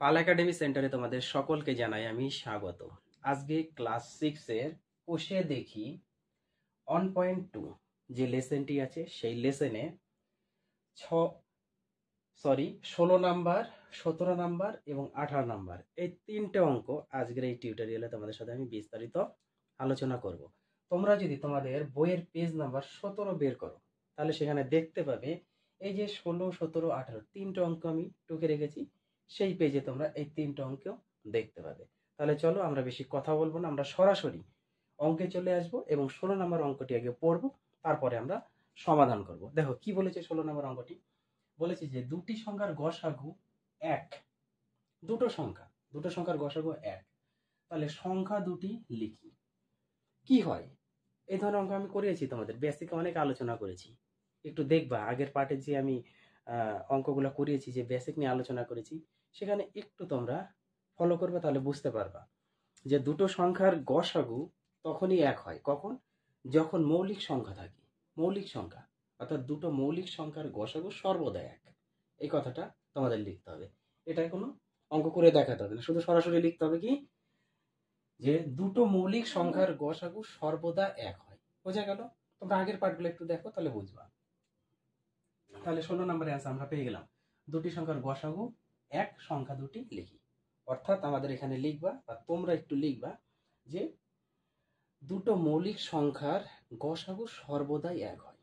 পাল academy সেন্টারে তোমাদের সকলকে জানাই আমি স্বাগত। আজকে ক্লাস 6 এর কোষে দেখি 1.2 যে লেসনটি আছে সেই লেসনে 16 নাম্বার, 17 নাম্বার এবং 18 নাম্বার এই তিনটে অঙ্ক আজকের এই টিউটোরিয়ালে তোমাদের সাথে আমি বিস্তারিত আলোচনা করব। তোমরা যদি তোমাদের বইয়ের পেজ নাম্বার 17 বের করো তাহলে সেখানে দেখতে পাবে এই যে 16, 17, 18 তিনটে অঙ্ক আমি টুকে রেখেছি। সেই পেজে তোমরা এই তিনটে অঙ্ক দেখতে পাবে। তাহলে চলো আমরা বেশি কথা বলবো না, আমরা সরাসরি অঙ্কে চলে আসবো এবং 16 নম্বর অঙ্কটি আগে পড়বো, তারপরে আমরা সমাধান করব। দেখো কি বলেছে 16 নম্বর অঙ্কটি। বলেছে যে দুটি সংখ্যার গসাগু 1। দুটো সংখ্যার গসাগু 1। তাহলে সংখ্যা দুটি লিখি। কি হয়? এই ধরনের অঙ্ক আমি করিয়েছি, তোমাদের বেসিকে অনেক আলোচনা করেছি। একটু দেখবা আগের পার্টে যে আমি অঙ্কগুলো করিয়েছি, যে বেসিক নিয়ে আলোচনা করেছি, সেখানে একটু তোমরা ফলো করবে, তাহলে বুঝতে পারবা যে দুটো সংখ্যার গসাগু তখনই 1 হয়। কখন? যখন মৌলিক সংখ্যা থাকে। মৌলিক সংখ্যা অর্থাৎ দুটো মৌলিক সংখ্যার গসাগু সর্বদা 1। এই কথাটা তোমাদের লিখতে হবে। এটা কোনো অঙ্ক করে দেখাতে হবে না, শুধু সরাসরি লিখতে হবে কি যে দুটো মৌলিক সংখ্যার গসাগু সর্বদা 1 হয়। বোঝা গেল? তোমরা আগের পার্টগুলো একটু দেখো, তাহলে বুঝবা। তাহলে 16 নম্বরে অ্যান্সার আমরা পেয়ে গেলাম। দুটি সংখ্যার গসাগু 1, সংখ্যা দুটি লিখি। অর্থাৎ আমাদের এখানে লিখবা বা তোমরা একটু লিখবা যে দুটো মৌলিক সংখ্যার গসাগু সর্বদাই 1 হয়।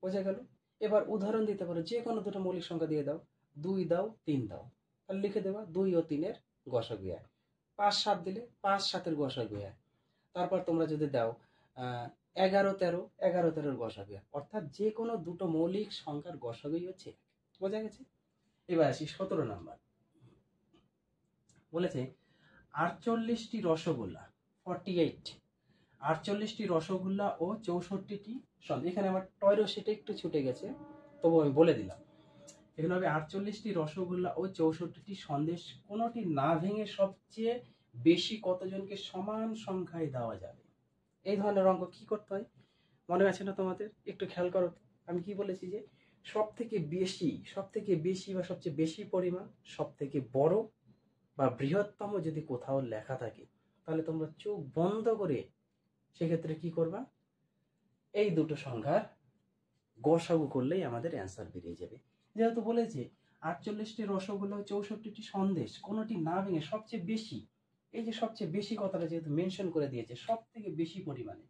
বোঝা গেল? এবার উদাহরণ দিতে পারো, যে কোনো দুটো মৌলিক সংখ্যা দিয়ে দাও, 2 দাও, 3 দাও, তাহলে লিখে দেবা 2 ও 3 এর গসাগু 1। 5, 7 দিলে 5, 7 এর গসাগু 1। তারপর তোমরা যদি দাও 11, 13, 11, 13 এর গসাগু 1। অর্থাৎ যে কোনো দুটো মৌলিক সংখ্যার গসাগুই হচ্ছে 1। বোঝা গেছে? এবার আসি 17 নাম্বার। বলেছে 48টি রসগোল্লা 48, 48টি রসগোল্লা ও 64টি সন্দেশ। এখানে আমার টয়রো সেটা একটু ছুটে গেছে, তবু আমি বলে দিলাম। এখানে হবে 48টি রসগোল্লা ও 64টি সন্দেশ কোনোটি না ভেঙে সবচেয়ে বেশি কতজনকে সমান সংখ্যায় দেওয়া যাবে। এই ধরনের অঙ্ক কি করতে হয় মনে আছে না তোমাদের? একটু খেয়াল করো। আমি কি বলেছি যে সব থেকে বেশি বা সবচেয়ে বেশি পরিমাণ, সব থেকে বড় বা বৃহত্তম যদি কোথাও লেখা থাকে, তাহলে তোমরা চোখ বন্ধ করে সেক্ষেত্রে কি করবা, এই দুটো সংখ্যার গসাগু করলেই আমাদের অ্যান্সার বেরিয়ে যাবে। যেহেতু বলেছে 48টি রসগোল্লা ও 64টি সন্দেশ কোনোটি না ভেঙে সবচেয়ে বেশি, এই যে সবচেয়ে বেশি কথাটা যেহেতু মেনশন করে দিয়েছে, সব থেকে বেশি পরিমাণে,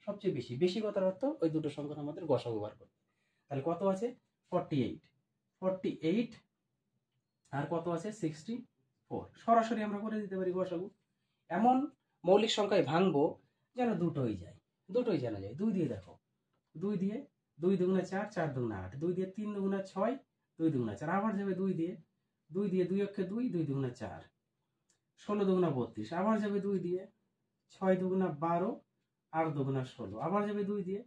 সবচেয়ে বেশি কথার অর্থ ওই দুটো সংখ্যার আমাদের গসাগু বার করতে। তাহলে কত আছে? 48 আর কত আছে? 64। সরাসরি আমরা করে দিতে পারি গসাগু। এমন মৌলিক সংখ্যায় ভাঙবো যেন দুটোই জানা যায়। 2 দিয়ে দেখো, 2 দিয়ে 2 দুগুণে 4, 4 দুগুণে 8, 2 দিয়ে 3 দুগুণে 6, 2 দুগুণে 4, আবার যাবে 2 দিয়ে 2 অক্ষে 2, 2 দুগুণে 4, 16 দুগুণে 32, আবার যাবে 2 দিয়ে 6 দুগুণে 12, 8 দুগুণে 16, আবার যাবে 2 দিয়ে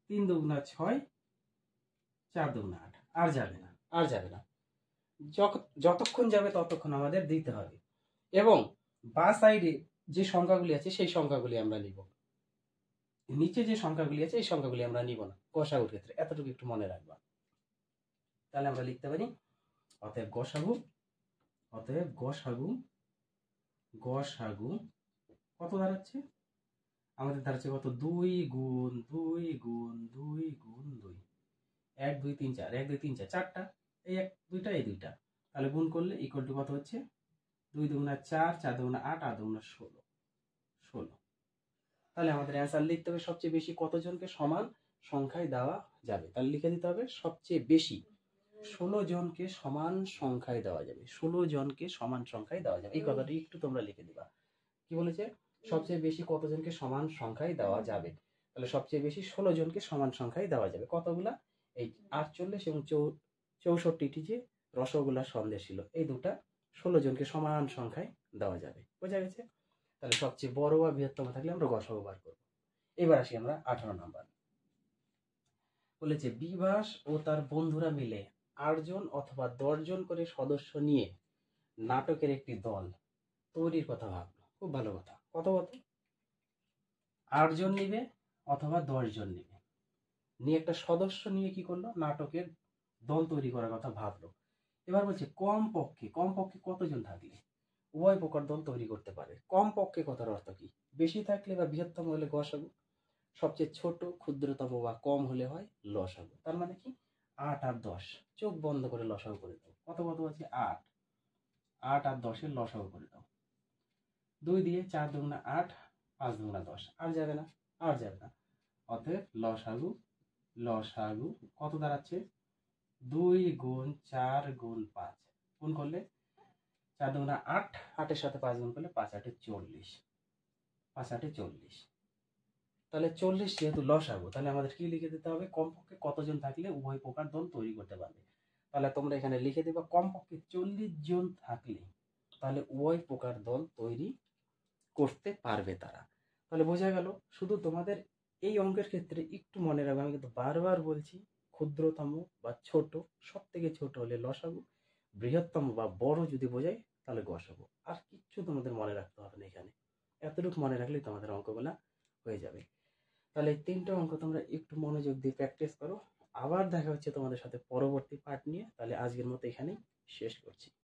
3 দুগুণে 6, 4 দুগুণে 8, আর যাবে না। যতক্ষণ যাবে ততক্ষণ আমাদের দিতে হবে। এবং বা সাইডে যে সংখ্যাগুলি আছে সেই সংখ্যাগুলি আমরা নিব, নিচে যে সংখ্যাগুলি আছে এই সংখ্যাগুলি আমরা নিব না গসাগুর ক্ষেত্রে। এতটুকু একটু মনে রাখবা। তাহলে আমরা লিখতে পারি অতএব গসাগু কত দাঁড়াচ্ছে? আমাদের দাঁড়াচ্ছে কত? 2 গুণ 2 গুণ 2 গুণ 2, 1 2 3 4, 1 2 3 4, চারটা, এই 1 2টা এই 2টা, তাহলে গুণ করলে ইকুয়াল টু কত হচ্ছে? 2 দুগুণা 4, 4 দুগুণা 8, 8 দুগুণা 16। তাহলে আমাদের অ্যান্সার লিখতে হবে সবচেয়ে বেশি কতজনকে সমান সংখ্যায় দেওয়া যাবে। তাহলে লিখে দিতে হবে সবচেয়ে বেশি 16 জনকে সমান সংখ্যায় দেওয়া যাবে। 16 জনকে সমান সংখ্যায় দেওয়া যাবে, এই কথাটি একটু তোমরা লিখে দিবা। কি বলেছে? সবচেয়ে বেশি কতজনকে সমান সংখ্যায় দেওয়া যাবে। তাহলে সবচেয়ে বেশি 16 জনকে সমান সংখ্যায় দেওয়া যাবে। কতগুলা? এই 48 এবং 64টি যে রসগোল্লার সন্দেশ ছিল, এই দুটা 16 জনকে সমান সংখ্যায় দেওয়া যাবে। বোঝা গেছে? তাহলে সবচেয়ে বড় বা বৃহত্তম থাকলে আমরা গসাগু বার করব। এবার আসি আমরা 18 নাম্বার। বলেছে বিভাস ও তার বন্ধুরা মিলে 8 জন অথবা 10 জন করে সদস্য নিয়ে নাটকের একটি দল তৈরির কথা ভাবলো। খুব ভালো কথা। কত 8 জন নিবে অথবা 10 জন নিবে, নিয়ে একটা সদস্য নিয়ে কি করলো? নাটকের দল তৈরি করার কথা ভাবলো। এবার বলছে কমপক্ষে কতজন থাকলে উভয় প্রকার দল তৈরি করতে পারে। কমপক্ষে কথার অর্থ কি? বেশি থাকলে বা বৃহত্তম হলে গসাগু, সবচেয়ে ছোট ক্ষুদ্রতম বা কম হলে হয় লসাগু। তার মানে কি 8 আর 10, চোখ বন্ধ করে লসাগু করে দাও। কত আছে? 8 আর 10-এর লসাগু করে দাও। 2 দিয়ে 4 দুগুণা 8, 5 দুগুণা 10, আর যাবে না, অতএব লসাগু কত দাঁড়াচ্ছে? 2 গুণ 4 গুণ 5 গুণ করলে 4 দুগুণা 8, 8-এর সাথে 5 গুণ করলে 5 8 40, 5 8 40। তাহলে 40 যেহেতু লসাগু, তাহলে আমাদের কি লিখে দিতে হবে? কমপক্ষে কতজন থাকলে উভয় প্রকার দল তৈরি করতে পারবে। তাহলে তোমরা এখানে লিখে দিবা কমপক্ষে 40 জন থাকলে তাহলে উভয় প্রকার দল তৈরি করতে পারবে তারা। তাহলে বোঝা গেল। শুধু তোমাদের এই অঙ্কের ক্ষেত্রে একটু মনে রাখবে, আমি কিন্তু বারবার বলছি, ক্ষুদ্রতম বা ছোট, সব থেকে ছোট হলে লসাগু, বৃহত্তম বা বড় যদি বোঝাই তাহলে গসাগু। আর কিচ্ছু তোমাদের মনে রাখতে হবে না, এখানে এতটুকু মনে রাখলেই তোমাদের অঙ্কগুলা হয়ে যাবে। তাহলে এই 3টে অঙ্ক তোমরা একটু মনোযোগ দিয়ে প্র্যাকটিস করো। আবার দেখা হচ্ছে তোমাদের সাথে পরবর্তী পার্ট নিয়ে। তাহলে আজকের মতো এখানেই শেষ করছি।